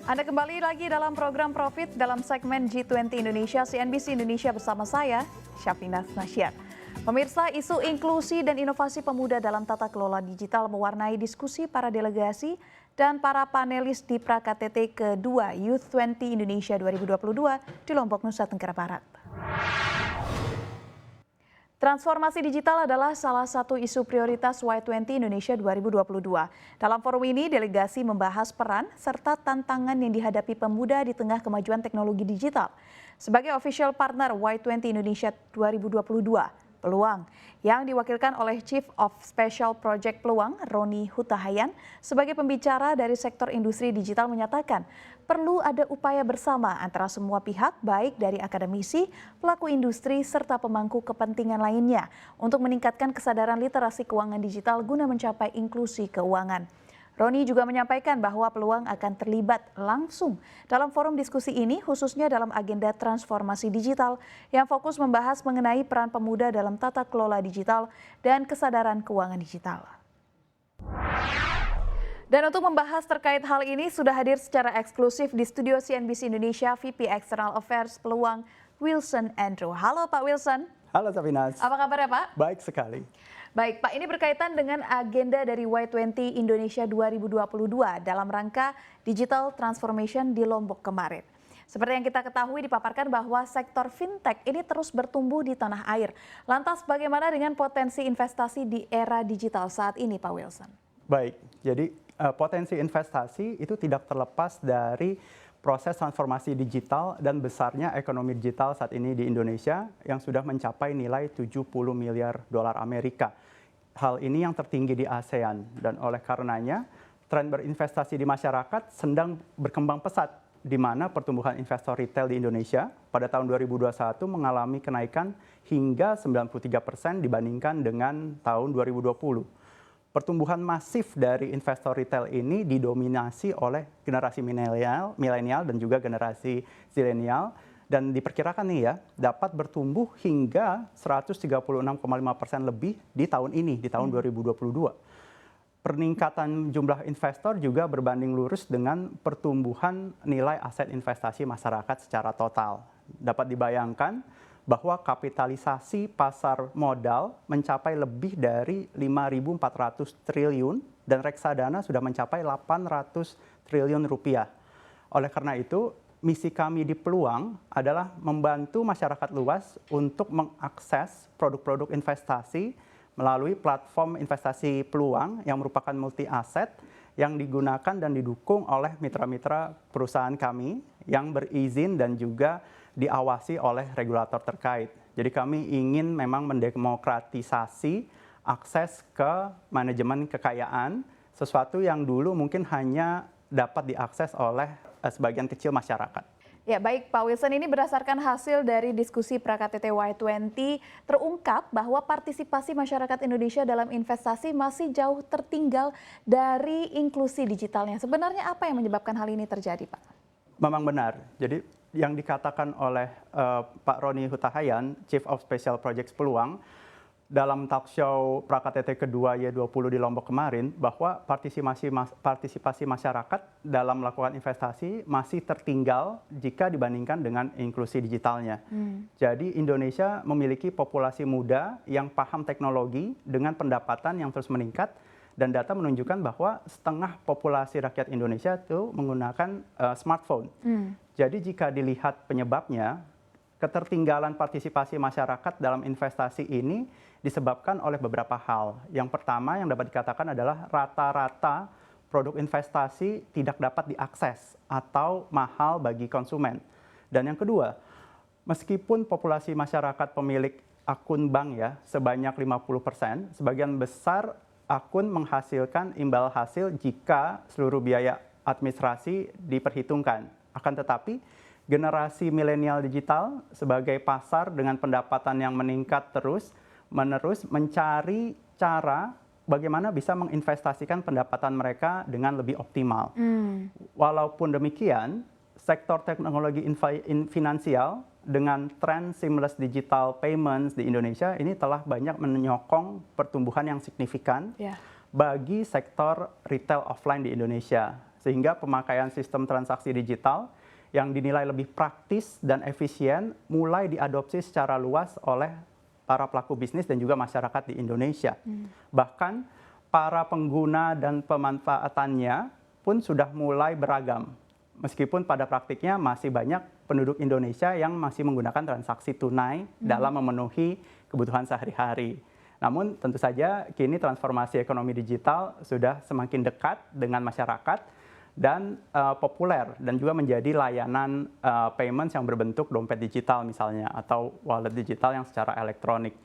Anda kembali lagi dalam program Profit dalam segmen G20 Indonesia CNBC Indonesia bersama saya, Syafina Nasyar. Pemirsa, isu inklusi dan inovasi pemuda dalam tata kelola digital mewarnai diskusi para delegasi dan para panelis di pra-KTT kedua Youth 20 Indonesia 2022 di Lombok, Nusa Tenggara Barat. Transformasi digital adalah salah satu isu prioritas Y20 Indonesia 2022. Dalam forum ini, delegasi membahas peran serta tantangan yang dihadapi pemuda di tengah kemajuan teknologi digital. Sebagai official partner Y20 Indonesia 2022, Peluang, yang diwakilkan oleh Chief of Special Project Peluang, Roni Hutahayan, sebagai pembicara dari sektor industri digital menyatakan perlu ada upaya bersama antara semua pihak, baik dari akademisi, pelaku industri, serta pemangku kepentingan lainnya untuk meningkatkan kesadaran literasi keuangan digital guna mencapai inklusi keuangan. Roni juga menyampaikan bahwa Peluang akan terlibat langsung dalam forum diskusi ini, khususnya dalam agenda transformasi digital yang fokus membahas mengenai peran pemuda dalam tata kelola digital dan kesadaran keuangan digital. Dan untuk membahas terkait hal ini sudah hadir secara eksklusif di studio CNBC Indonesia VP External Affairs Peluang, Wilson Andrew. Halo Pak Wilson. Halo Safinas. Apa kabar ya Pak? Baik sekali. Baik Pak, ini berkaitan dengan agenda dari Y20 Indonesia 2022 dalam rangka Digital Transformation di Lombok kemarin. Seperti yang kita ketahui dipaparkan bahwa sektor fintech ini terus bertumbuh di tanah air. Lantas bagaimana dengan potensi investasi di era digital saat ini Pak Wilson? Baik, jadi potensi investasi itu tidak terlepas dari proses transformasi digital dan besarnya ekonomi digital saat ini di Indonesia yang sudah mencapai nilai 70 miliar dolar Amerika. Hal ini yang tertinggi di ASEAN dan oleh karenanya tren berinvestasi di masyarakat sedang berkembang pesat di mana pertumbuhan investor retail di Indonesia pada tahun 2021 mengalami kenaikan hingga 93% dibandingkan dengan tahun 2020. Pertumbuhan masif dari investor retail ini didominasi oleh generasi milenial dan juga generasi zilenial dan diperkirakan nih ya dapat bertumbuh hingga 136,5% lebih di tahun ini, di tahun 2022. Peningkatan jumlah investor juga berbanding lurus dengan pertumbuhan nilai aset investasi masyarakat secara total. Dapat dibayangkan bahwa kapitalisasi pasar modal mencapai lebih dari 5.400 triliun dan reksadana sudah mencapai 800 triliun rupiah. Oleh karena itu, misi kami di Peluang adalah membantu masyarakat luas untuk mengakses produk-produk investasi melalui platform investasi Peluang yang merupakan multi aset yang digunakan dan didukung oleh mitra-mitra perusahaan kami yang berizin dan juga diawasi oleh regulator terkait. Jadi kami ingin memang mendemokratisasi akses ke manajemen kekayaan, sesuatu yang dulu mungkin hanya dapat diakses oleh sebagian kecil masyarakat. Ya baik Pak Wilson, ini berdasarkan hasil dari diskusi pra-KTT Y20 terungkap bahwa partisipasi masyarakat Indonesia dalam investasi masih jauh tertinggal dari inklusi digitalnya. Sebenarnya apa yang menyebabkan hal ini terjadi Pak? Memang benar. Jadi yang dikatakan oleh Pak Roni Hutahayan, Chief of Special Projects Peluang, dalam talk show pra-KTT kedua Y20 di Lombok kemarin, bahwa partisipasi masyarakat dalam melakukan investasi masih tertinggal jika dibandingkan dengan inklusi digitalnya. Jadi Indonesia memiliki populasi muda yang paham teknologi dengan pendapatan yang terus meningkat, dan data menunjukkan bahwa setengah populasi rakyat Indonesia itu menggunakan smartphone. Jadi jika dilihat penyebabnya, ketertinggalan partisipasi masyarakat dalam investasi ini disebabkan oleh beberapa hal. Yang pertama yang dapat dikatakan adalah rata-rata produk investasi tidak dapat diakses atau mahal bagi konsumen. Dan yang kedua, meskipun populasi masyarakat pemilik akun bank ya sebanyak 50%, sebagian besar akun menghasilkan imbal hasil jika seluruh biaya administrasi diperhitungkan. Akan tetapi, generasi milenial digital sebagai pasar dengan pendapatan yang meningkat terus-menerus mencari cara bagaimana bisa menginvestasikan pendapatan mereka dengan lebih optimal. Walaupun demikian, sektor teknologi finansial dengan tren seamless digital payments di Indonesia ini telah banyak menyokong pertumbuhan yang signifikan bagi sektor retail offline di Indonesia. sehingga pemakaian sistem transaksi digital yang dinilai lebih praktis dan efisien mulai diadopsi secara luas oleh para pelaku bisnis dan juga masyarakat di Indonesia. Bahkan para pengguna dan pemanfaatannya pun sudah mulai beragam. Meskipun pada praktiknya masih banyak penduduk Indonesia yang masih menggunakan transaksi tunai dalam memenuhi kebutuhan sehari-hari. Namun tentu saja kini transformasi ekonomi digital sudah semakin dekat dengan masyarakat dan populer dan juga menjadi layanan payments yang berbentuk dompet digital misalnya atau wallet digital yang secara elektronik.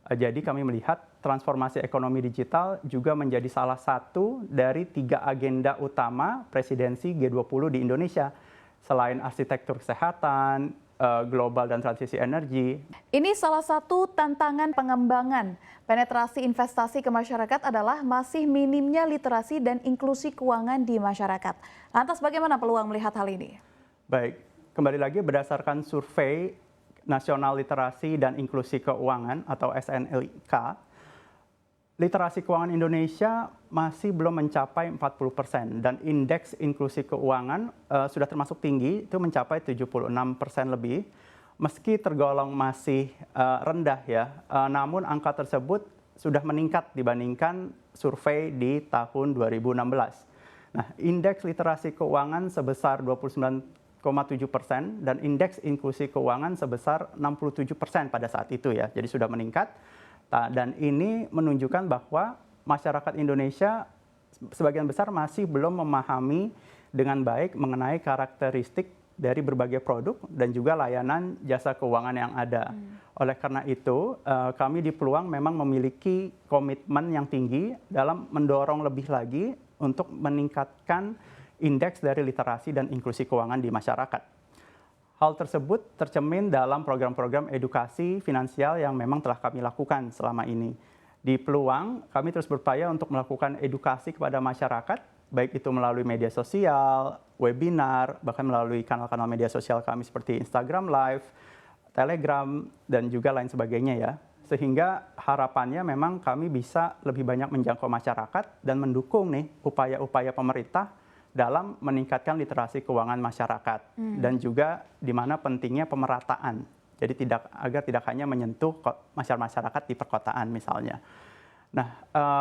Jadi kami melihat transformasi ekonomi digital juga menjadi salah satu dari 3 agenda utama presidensi G20 di Indonesia. Selain arsitektur kesehatan, global dan transisi energi. Ini salah satu tantangan pengembangan penetrasi investasi ke masyarakat adalah masih minimnya literasi dan inklusi keuangan di masyarakat. Lantas bagaimana peluang melihat hal ini? Baik, kembali lagi berdasarkan survei Nasional Literasi dan Inklusi Keuangan atau SNLIK, literasi keuangan Indonesia masih belum mencapai 40% dan indeks inklusi keuangan sudah termasuk tinggi, itu mencapai 76% lebih. Meski tergolong masih rendah ya, namun angka tersebut sudah meningkat dibandingkan survei di tahun 2016. Nah, indeks literasi keuangan sebesar 29,7% dan indeks inklusi keuangan sebesar 67% pada saat itu ya. Jadi sudah meningkat. Dan ini menunjukkan bahwa masyarakat Indonesia sebagian besar masih belum memahami dengan baik mengenai karakteristik dari berbagai produk dan juga layanan jasa keuangan yang ada. Oleh karena itu, kami di Peluang memang memiliki komitmen yang tinggi dalam mendorong lebih lagi untuk meningkatkan indeks dari literasi dan inklusi keuangan di masyarakat. Hal tersebut tercermin dalam program-program edukasi finansial yang memang telah kami lakukan selama ini. Di Peluang, kami terus berupaya untuk melakukan edukasi kepada masyarakat, baik itu melalui media sosial, webinar, bahkan melalui kanal-kanal media sosial kami seperti Instagram Live, Telegram, dan juga lain sebagainya ya. Sehingga harapannya memang kami bisa lebih banyak menjangkau masyarakat dan mendukung nih upaya-upaya pemerintah dalam meningkatkan literasi keuangan masyarakat dan juga di mana pentingnya pemerataan. Jadi agar tidak hanya menyentuh masyarakat di perkotaan misalnya. Nah,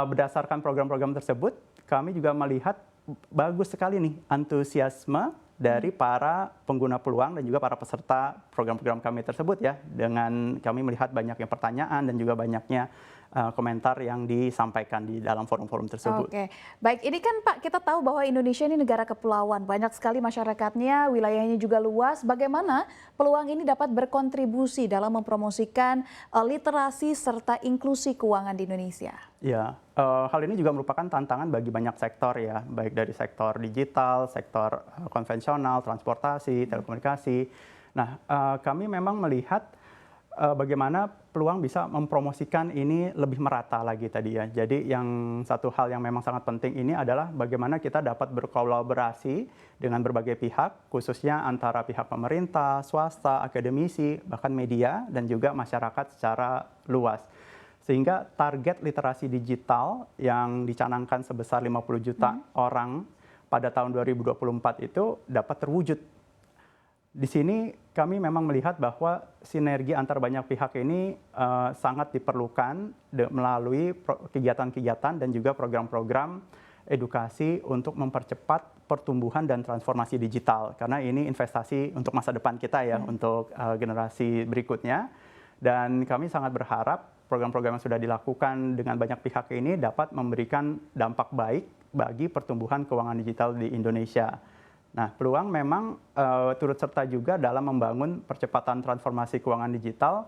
berdasarkan program-program tersebut, kami juga melihat bagus sekali nih antusiasme dari para pengguna Peluang dan juga para peserta program-program kami tersebut ya. Dengan kami melihat banyaknya pertanyaan dan juga banyaknya komentar yang disampaikan di dalam forum-forum tersebut. Oke, baik ini kan Pak kita tahu bahwa Indonesia ini negara kepulauan, banyak sekali masyarakatnya, wilayahnya juga luas. Bagaimana Peluang ini dapat berkontribusi dalam mempromosikan literasi serta inklusi keuangan di Indonesia? Ya, hal ini juga merupakan tantangan bagi banyak sektor ya, baik dari sektor digital, sektor konvensional, transportasi, telekomunikasi. Nah, kami memang melihat bagaimana Peluang bisa mempromosikan ini lebih merata lagi tadi ya. Jadi yang satu hal yang memang sangat penting ini adalah bagaimana kita dapat berkolaborasi dengan berbagai pihak, khususnya antara pihak pemerintah, swasta, akademisi, bahkan media, dan juga masyarakat secara luas. Sehingga target literasi digital yang dicanangkan sebesar 50 juta orang pada tahun 2024 itu dapat terwujud. Di sini kami memang melihat bahwa sinergi antar banyak pihak ini sangat diperlukan melalui kegiatan-kegiatan dan juga program-program edukasi untuk mempercepat pertumbuhan dan transformasi digital. Karena ini investasi untuk masa depan kita ya, untuk generasi berikutnya. Dan kami sangat berharap program-program yang sudah dilakukan dengan banyak pihak ini dapat memberikan dampak baik bagi pertumbuhan keuangan digital di Indonesia. Nah, Peluang memang turut serta juga dalam membangun percepatan transformasi keuangan digital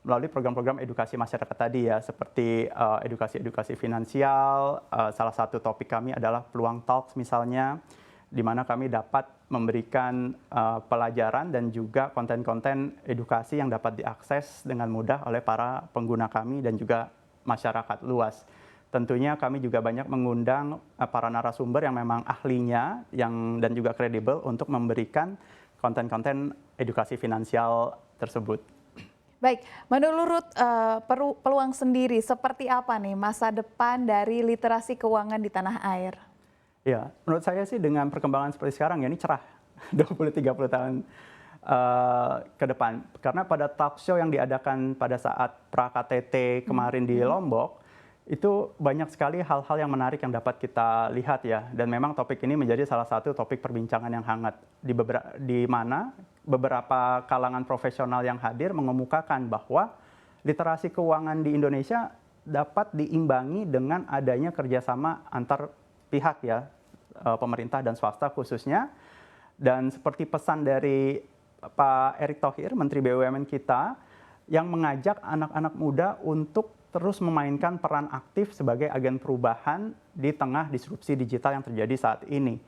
melalui program-program edukasi masyarakat tadi ya, seperti edukasi-edukasi finansial. Salah satu topik kami adalah Peluang Talks misalnya, di mana kami dapat memberikan pelajaran dan juga konten-konten edukasi yang dapat diakses dengan mudah oleh para pengguna kami dan juga masyarakat luas. Tentunya kami juga banyak mengundang para narasumber yang memang ahlinya dan juga kredibel untuk memberikan konten-konten edukasi finansial tersebut. Baik, menurut Peluang sendiri seperti apa nih masa depan dari literasi keuangan di tanah air? Ya, menurut saya sih dengan perkembangan seperti sekarang ya ini cerah 20-30 tahun ke depan. Karena pada talk show yang diadakan pada saat pra-KTT kemarin di Lombok, itu banyak sekali hal-hal yang menarik yang dapat kita lihat ya. Dan memang topik ini menjadi salah satu topik perbincangan yang hangat. Di mana beberapa kalangan profesional yang hadir mengemukakan bahwa literasi keuangan di Indonesia dapat diimbangi dengan adanya kerjasama antar pihak ya, pemerintah dan swasta khususnya. Dan seperti pesan dari Pak Erick Thohir, Menteri BUMN kita, yang mengajak anak-anak muda untuk terus memainkan peran aktif sebagai agen perubahan di tengah disrupsi digital yang terjadi saat ini.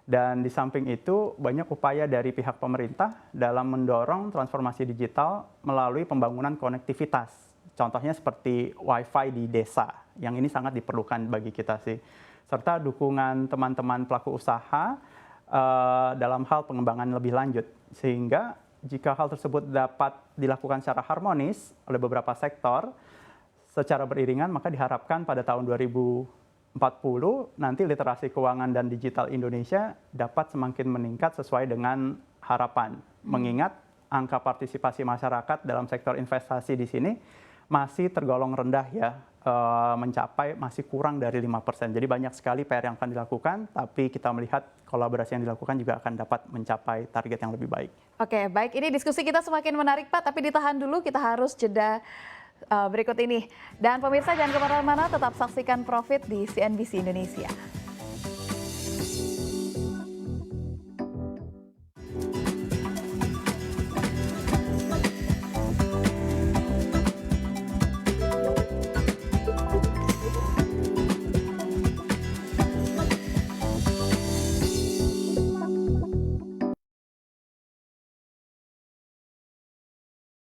Dan di samping itu banyak upaya dari pihak pemerintah dalam mendorong transformasi digital melalui pembangunan konektivitas. Contohnya seperti Wi-Fi di desa, yang ini sangat diperlukan bagi kita sih. Serta dukungan teman-teman pelaku usaha dalam hal pengembangan lebih lanjut. Sehingga jika hal tersebut dapat dilakukan secara harmonis oleh beberapa sektor, secara beriringan, maka diharapkan pada tahun 2040 nanti literasi keuangan dan digital Indonesia dapat semakin meningkat sesuai dengan harapan. Mengingat angka partisipasi masyarakat dalam sektor investasi di sini masih tergolong rendah ya, mencapai masih kurang dari 5%. Jadi banyak sekali PR yang akan dilakukan, tapi kita melihat kolaborasi yang dilakukan juga akan dapat mencapai target yang lebih baik. Oke, baik. Ini diskusi kita semakin menarik, Pak, tapi ditahan dulu, kita harus jeda berikut ini. Dan pemirsa jangan kemana-mana, tetap saksikan Profit di CNBC Indonesia.